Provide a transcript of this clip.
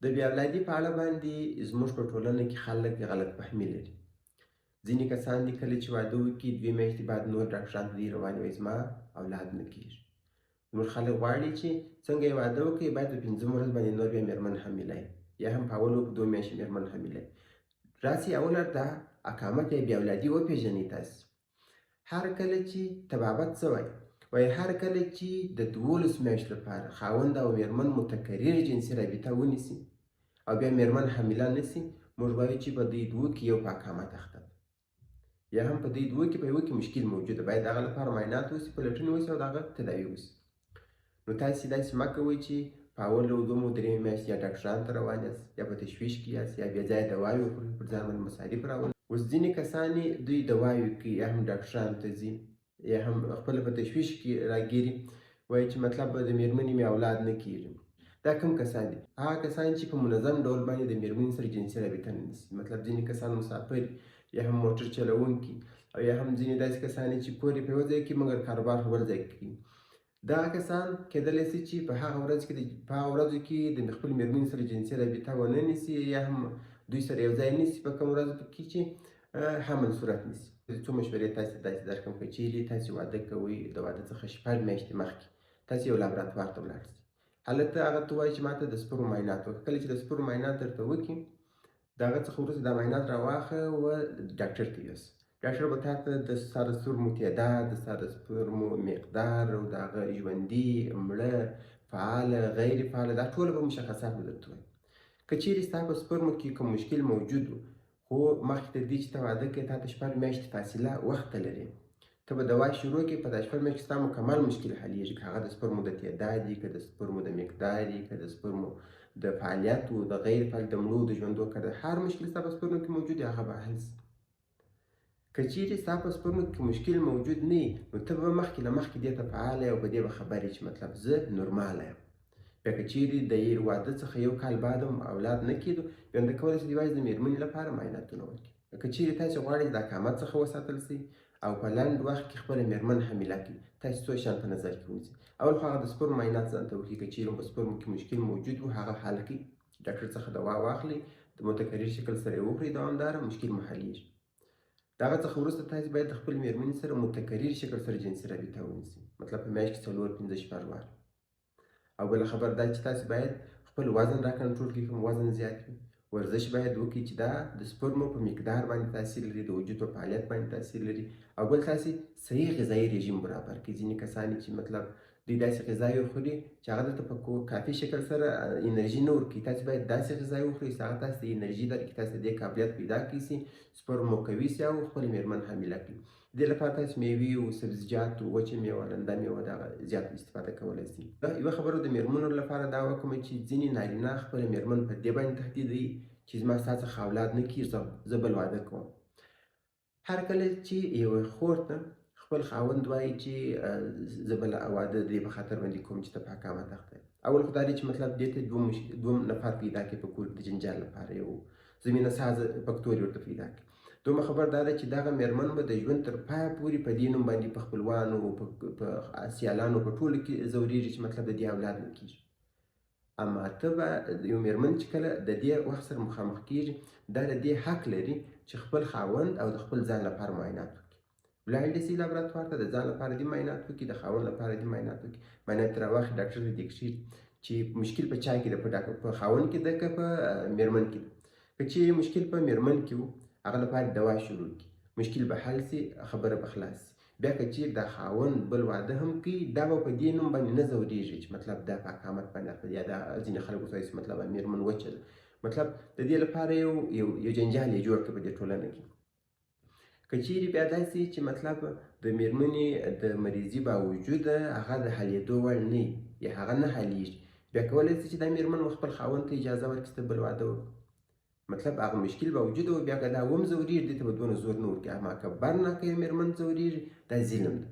د بې اولادي په اړه باندې زموږ په ټولنه کې خلک غلط فهمي لري. ځینې کسان دي کله چې واده وکړي 2 میاشتې بعد نور ډاکټرانو ته ځي روانې وایي زما اولاد نه کېږي. زموږ خلک غواړي چې څنګه یې واده وکړي باید په 5مه ورځ باندې نور بیا مېرمن حامله وي یا هم په اولو په 2 میاشتې مېرمن حامله وي. راسئ اوله دا اقامت یا بې اولادي وپېژنئ تاسې. هر کله چې طبابت څه وایي؟ وایي هر کله چې د 12 میاشتو لپاره خاوند او مېرمن متکرر جنسي رابطه ونیسي او بیا مېرمن حامله نسي، موږ وایو چې په دوی دوو کې یو په اقامت اخته ده، یا هم په دوی دوو کې په یوه کې مشکل موجوده، باید د هغه لپاره معاینات وسي، پلټنې وسي او د هغه تداوي وسي. نو تاسې داسې مه کوئ چې په اولو 2 3 میاشتې یا ډاکټرانو ته روان یاست یا په تشویش کې یاست یا بې ځایه دواوې وخورئ، پر ځان باندې مصارف راولئ. اوس ځینې کسان دوی دواوې کوي یا هم ډاکټرانو ته ځي یا هم خپله په تشویش کې راګیري، وایي چې مطلب د مېرمنې مې اولاد نه کېږي. دا کوم کسان دي؟ هغه کسان چې په منظم ډول باندې د مېرمنې سره جنسي رابطه نه نیسي. مطلب ځینې کسان مسافر یا هم موټر چلوونکي او یا هم ځینې داسې کسان چې کور یې په یوه ځای کې مګر کاروبار په بل ځای کې کوي. دغه کسان کېدلی شي چې په هغه ورځو کې د خپلې مېرمنې سره جنسي رابطه ونه نیسي یا هم دوی سره یو ځای نیسي په کوم ورځو کې چې حمل صورت نیسي. څو مشورې تاسې داسې درکړم که چیرې تاسې واده کوئ د واده څخه 6 میاشتې مخکې تاسې یو لابراتوار ته ولاړ شئ. هلته هغه ته وایي چې ماته د سپرو معاینات وکړه. کله چې د سپرو معاینات درته وکړي د هغه څخه وروسته دا معاینات راواخله و ډاکټر ته یوسه. ډاکټر به تاته د ستا د سپرمو تعداد، د ستا د سپرمو مقدار او د هغه ژوندي، مړه، فعاله، غیر فعاله، دا ټوله به مشخصات به درته وایي. که چیرې ستا په سپرمو کې کوم مشکل موجود و خو مخکې تر دې چې ته واده کوې تا ته 6 میاشتې فاصله وخت ته لرې، ته به دوا شروع کړې، په دا 6 میاشتې ستا مکمل مشکل حلیږي، که هغه د سپرمو د تعداد وي، که د سپرمو د مقدار وي، که د سپرمو د فعالیت و، د غیر فعالیت، د مړو، د ژوندو، که د هر مشکل ستا په سپرمو کې موجود وي هغه به حل شي. که چیرې ستا په سپرمو کې مشکل موجود نه وي نو ته به مخکې له مخکې دې ته فعاله یې او په دې به خبر یې چې مطلب زه نورماله یم. بیا که چیرې د واده څخه 1 کال بعد هم اولاد نه کېدو بیا ته کولی شې یوازې د مېرمنې لپاره معایناتونه وکړې. که چیرې تاسې غواړئ د اقامت څخه وساتل شئ او په لنډ وخت کې خپله مېرمن حامله کړئ، تاسې څو شیان په نظر کې ونیسئ. اول خو هغه د سپرم معاینات ځان ته وکړئ. که چیرې په سپرمو کې مشکل موجود و هغه حل کړئ، ډاکټر څخه دوا واخلئ، د متکرر شکل سره یې وخورئ دوامداره، مشکل مو حلیږي. د هغه څخه وروسته تاسې باید د خپلې مېرمنې سره متکرر شکل سره جنسي رابطه ونیسئ، مطلب په میاشت کې 4 5 6 واره. او بله خبر دا چې تاسې باید خپل وزن راکنټرول کړئ، کوم وزن زیات وي. ورزش باید وکړئ چې دا د سپرمو په مقدار باندې تاثیر لري، د وجود په فعالیت باندې تاثیر لري. او بل تاسې صحیح غذایي رژیم برابر کړئ. ځینې کسان چې مطلب دوی داسې غذایي خوري چې هغه درته په کافي شکل سره انرژي نه ورکوي. تاسې باید داسې غذایي وخورئ چې هغه تاسې ته انرژي درکړي، تاسې ته دې قابلیت پیدا کړي چې سپرم مو قوي شي او خپلې مېرمن حامله کړي. دې لپاره تاسې مېوې او سبزیجات، وچه میوه، لنده میوه د هغه زیات استفاده کولی شئ. یوه خبره د مېرمنو لپاره دا وکړم چې ځینې نارینه خپله مېرمن په دې باندې تهدیدوي چې زما ستا څخه اولاد نه کېږي زه بل واده کوم. هر کله چې یوه خور ته خپل خاوند وایي چې زه بل واده د دې په خاطر باندې کوم چې ته په اقامت اخته یې، اول خو دا دی چې مطلب دې ته 2 نفر پیدا کړي په کور کې د جنجال لپاره، یو زمینه سازه فکتور یې ورته پیدا کړي. دویمه خبر دا ده چې دغه مېرمن به د ژوند تر پایه پورې په دې نوم باندې په خپلوانو، په سیالانو، په ټولو کې ځورېږي چې مطلب د دې اولاد نه کېږي. اما ته به یو مېرمن چې کله د دې وخت سره مخامخ کېږي دا د دې حق لري چې خپل خاوند او د خپل ځان لپاره معاینات وکړي. ولاړ دې شي لابراتوار ته، د ځان لپاره دې معاینات وکړي، د خاوند لپاره دې معاینات وکړي. معاینات ترې راواخلي، ډاکټر ته دې کښېږدي چې مشکل په چا کې ده، په خاوند کې ده که په مېرمن کې ده. که چیرې مشکل په مېرمن کې و هغه لپاره دوا شروع کړي، مشکل به حل شي، خبره به خلاص شي. بیا که چیرې دا خاوند بل واده هم کوي دا به په دې نوم باندې نه ځورېږي چې مطلب دا په اقامت باندې اخته یا دا ځینې خلک ورته وایي چې مطلب مېرمن وچه ده. مطلب د دې لپاره یو جنجال یې جوړ کړه په دې ټولنه کې. که چیرې بیا داسې چې مطلب د مېرمنې د مریضي باوجوده هغه د حلېدو وړ نه وي یا هغه نه حلېږي، بیا کولی شي چې دا مېرمن خپل خاوند ته اجازه ورکړي چې ته بل واده وکړه. مطلب هغه مشکل باوجوده و بیا که دا هم ځورېږي دې ته به دونه زور نه ورکوي. اما که برناکه یې مېرمن ځورېږي دا ظلم ده.